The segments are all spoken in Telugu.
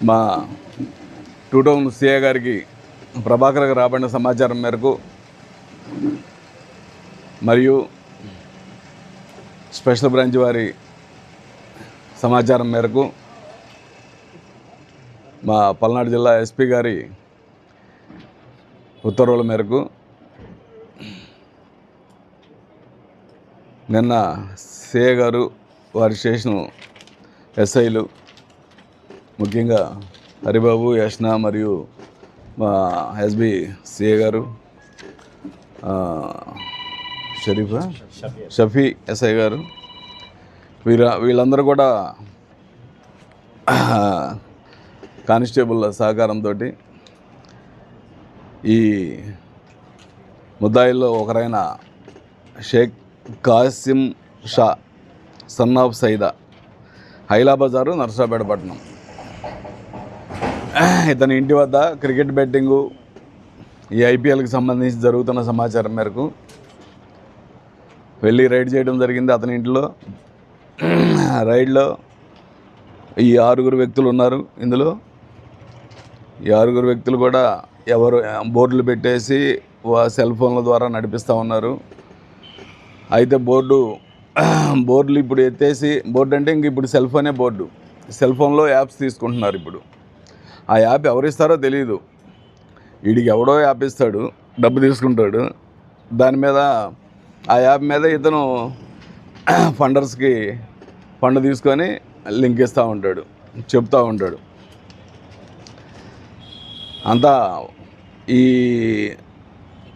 మా 2 టౌన్ సిఐ గారికి ప్రభాకర్కి రాబడిన సమాచారం మేరకు మరియు స్పెషల్ బ్రాంచ్ వారి సమాచారం మేరకు మా పల్నాడు జిల్లా ఎస్పీ గారి ఉత్తర్వుల మేరకు నిన్న సిఐ గారు వారి స్టేషను ఎస్ఐలు ముఖ్యంగా హరిబాబు, యష్ణ మరియు మా ఎస్బి సిఐ గారు షఫీ ఎస్ఐ గారు వీళ్ళందరూ కూడా కానిస్టేబుల్ సహకారంతో ఈ ముద్దాయిల్లో ఒకరైన షేక్ కాసిం షా సన్ ఆఫ్ సైదా, హైలా బజారు, నర్సాపేట పట్టణం, ఇతని ఇంటి వద్ద క్రికెట్ బెట్టింగు ఈ ఐపీఎల్కి సంబంధించి జరుగుతున్న సమాచారం మేరకు వెళ్ళి రైడ్ చేయడం జరిగింది. అతని ఇంట్లో రైడ్లో ఈ 6 వ్యక్తులు ఉన్నారు. ఇందులో ఈ 6 వ్యక్తులు కూడా ఎవరు బోర్డులు పెట్టేసి సెల్ ఫోన్ల ద్వారా నడిపిస్తూ ఉన్నారు. అయితే బోర్డులు ఇప్పుడు ఎత్తేసి, బోర్డు అంటే ఇంక ఇప్పుడు సెల్ ఫోనే బోర్డు, సెల్ ఫోన్లో యాప్స్ తీసుకుంటున్నారు. ఇప్పుడు ఆ యాప్ ఎవరిస్తారో తెలియదు. వీడికి ఎవడో యాప్ ఇస్తాడు, డబ్బు తీసుకుంటాడు. దాని మీద ఆ యాప్ మీద ఇతను ఫండర్స్కి ఫండ్ తీసుకొని లింక్ ఇస్తూ ఉంటాడు, చెప్తూ ఉంటాడు. అంతా ఈ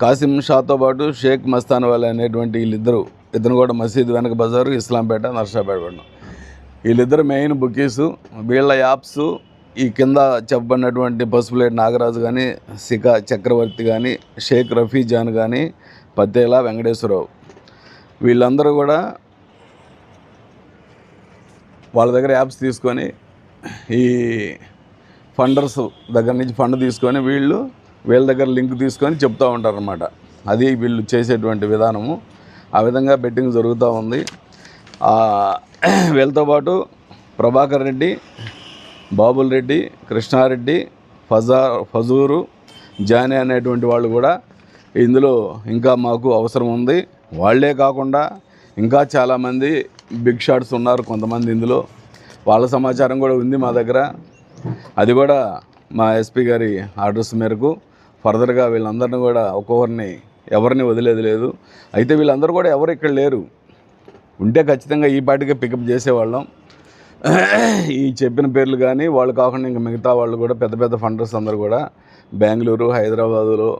కాసిం షాతో పాటు షేక్ మస్తాన్ వాలీ అనేటువంటి వీళ్ళిద్దరూ, ఇతను కూడా మసీద్ వెనక బజారు, ఇస్లాంపేట, నర్సాపేట పడిన వీళ్ళిద్దరు మెయిన్ బుకీసు. వీళ్ళ యాప్స్ ఈ కింద చెప్పబడినటువంటి పసుపులేటి నాగరాజు కానీ, సికా చక్రవర్తి కానీ, షేక్ రఫీ జాన్ కానీ, పత్తేలా వెంకటేశ్వరరావు, వీళ్ళందరూ కూడా వాళ్ళ దగ్గర యాప్స్ తీసుకొని ఈ ఫండర్స్ దగ్గర నుంచి ఫండ్ తీసుకొని వీళ్ళ దగ్గర లింక్ తీసుకొని చెప్తూ ఉంటారన్నమాట. అది వీళ్ళు చేసేటువంటి విధానము. ఆ విధంగా బెట్టింగ్ జరుగుతూ ఉంది. వీళ్ళతో పాటు ప్రభాకర్ రెడ్డి, బాబుల్ రెడ్డి, కృష్ణారెడ్డి, ఫజూరు, జానీ అనేటువంటి వాళ్ళు కూడా ఇందులో ఇంకా మాకు అవసరం ఉంది. వాళ్ళే కాకుండా ఇంకా చాలామంది బిగ్ షాట్స్ ఉన్నారు కొంతమంది ఇందులో. వాళ్ళ సమాచారం కూడా ఉంది మా దగ్గర. అది కూడా మా ఎస్పీ గారి ఆర్డర్స్ మేరకు ఫర్దర్గా వీళ్ళందరినీ కూడా ఎవరిని వదిలేది లేదు. అయితే వీళ్ళందరూ కూడా ఎవరు ఇక్కడ లేరు. ఉంటే ఖచ్చితంగా ఈ పాటికే పికప్ చేసేవాళ్ళం. ఈ చెప్పిన పేర్లు కానీ వాళ్ళు కాకుండా ఇంకా మిగతా వాళ్ళు కూడా పెద్ద పెద్ద ఫండర్స్ అందరూ కూడా బెంగళూరు, హైదరాబాదులో,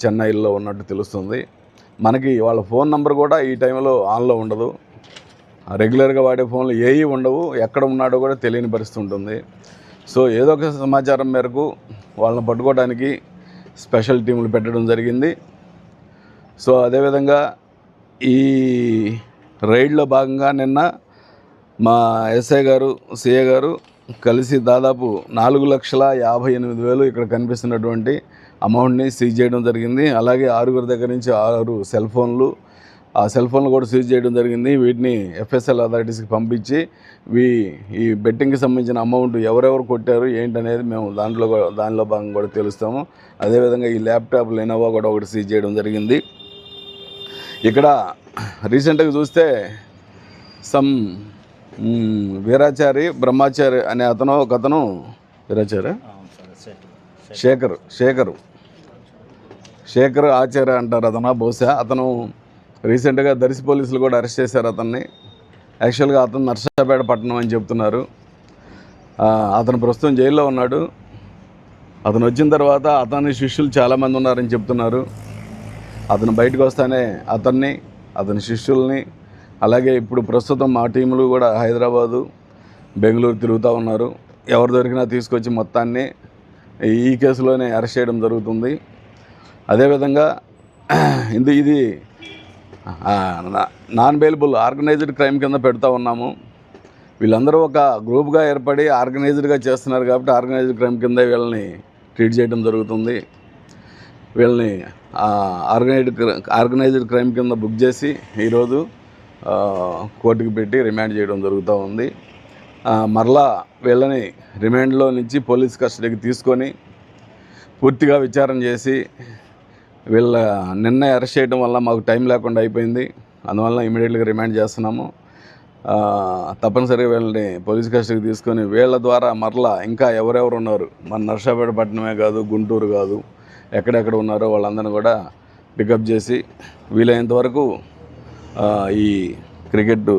చెన్నైలో ఉన్నట్టు తెలుస్తుంది. మనకి వాళ్ళ ఫోన్ నెంబర్ కూడా ఈ టైంలో ఆన్లో ఉండదు. రెగ్యులర్గా వాడే ఫోన్లు ఏవి ఉండవు. ఎక్కడ ఉన్నాడో కూడా తెలియని పరిస్థితి ఉంటుంది. సో ఏదో ఒక సమాచారం మేరకు వాళ్ళని పట్టుకోవడానికి స్పెషల్ టీములు పెట్టడం జరిగింది. సో అదేవిధంగా ఈ రైడ్లో భాగంగా నిన్న మా ఎస్ఐ గారు, సిఐ గారు కలిసి దాదాపు 4,58,000 ఇక్కడ కనిపిస్తున్నటువంటి అమౌంట్ని సీజ్ చేయడం జరిగింది. అలాగే 6 దగ్గర నుంచి 6 సెల్ ఫోన్లు, ఆ సెల్ ఫోన్లు కూడా సీజ్ చేయడం జరిగింది. వీటిని ఎఫ్ఎస్ఎల్ అథారిటీస్కి పంపించి ఈ బెట్టింగ్కి సంబంధించిన అమౌంట్ ఎవరెవరు కొట్టారు ఏంటనేది మేము దానిలో భాగంగా కూడా తెలుస్తాము. అదేవిధంగా ఈ ల్యాప్టాప్ లెనోవో కూడా ఒకటి సీజ్ చేయడం జరిగింది. ఇక్కడ రీసెంట్గా చూస్తే వీరాచారి బ్రహ్మాచారి అనే ఒకతను వీరాచారి శేఖర్ ఆచార్య అంటారు అతను. బహుశా అతను రీసెంట్గా దర్శి పోలీసులు కూడా అరెస్ట్ చేశారు అతన్ని. యాక్చువల్గా అతను నర్సాపేట పట్టణం అని చెప్తున్నారు. అతను ప్రస్తుతం జైల్లో ఉన్నాడు. అతను వచ్చిన తర్వాత అతని శిష్యులు చాలామంది ఉన్నారని చెప్తున్నారు. అతను బయటకు వస్తానే అతని శిష్యుల్ని, అలాగే ఇప్పుడు ప్రస్తుతం మా టీములు కూడా హైదరాబాదు, బెంగళూరు తిరుగుతూ ఉన్నారు. ఎవరు దొరికినా తీసుకొచ్చి మొత్తాన్ని ఈ కేసులోనే అరెస్ట్ చేయడం జరుగుతుంది. అదేవిధంగా ఇది నాన్ బెయిలబుల్ ఆర్గనైజ్డ్ క్రైమ్ కింద పెడతా ఉన్నాము. వీళ్ళందరూ ఒక గ్రూప్గా ఏర్పడి ఆర్గనైజ్డ్గా చేస్తున్నారు కాబట్టి ఆర్గనైజ్డ్ క్రైమ్ కింద వీళ్ళని ట్రీట్ చేయడం జరుగుతుంది. వీళ్ళని ఆర్గనైజ్డ్ క్రైమ్ కింద బుక్ చేసి ఈరోజు కోర్టుకు పెట్టి రిమాండ్ చేయడం జరుగుతూ ఉంది. మరలా వీళ్ళని రిమాండ్లో నుంచి పోలీస్ కస్టడీకి తీసుకొని పూర్తిగా విచారణ చేసి వీళ్ళ నిన్న అరెస్ట్ చేయడం వల్ల మాకు టైం లేకుండా అయిపోయింది. అందువల్ల ఇమీడియట్గా రిమాండ్ చేస్తున్నాము. తప్పనిసరిగా వీళ్ళని పోలీస్ కస్టడీకి తీసుకొని వీళ్ళ ద్వారా మరలా ఇంకా ఎవరెవరు ఉన్నారు, మన నర్సాపేట పట్టణమే కాదు, గుంటూరు కాదు, ఎక్కడెక్కడ ఉన్నారో వాళ్ళందరినీ కూడా పికప్ చేసి వీలైనంత వరకు ఈ క్రికెట్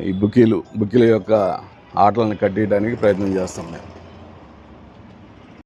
ఈ బుకీల యొక్క ఆటలను కట్టేయడానికి ప్రయత్నం చేస్తాం మేము.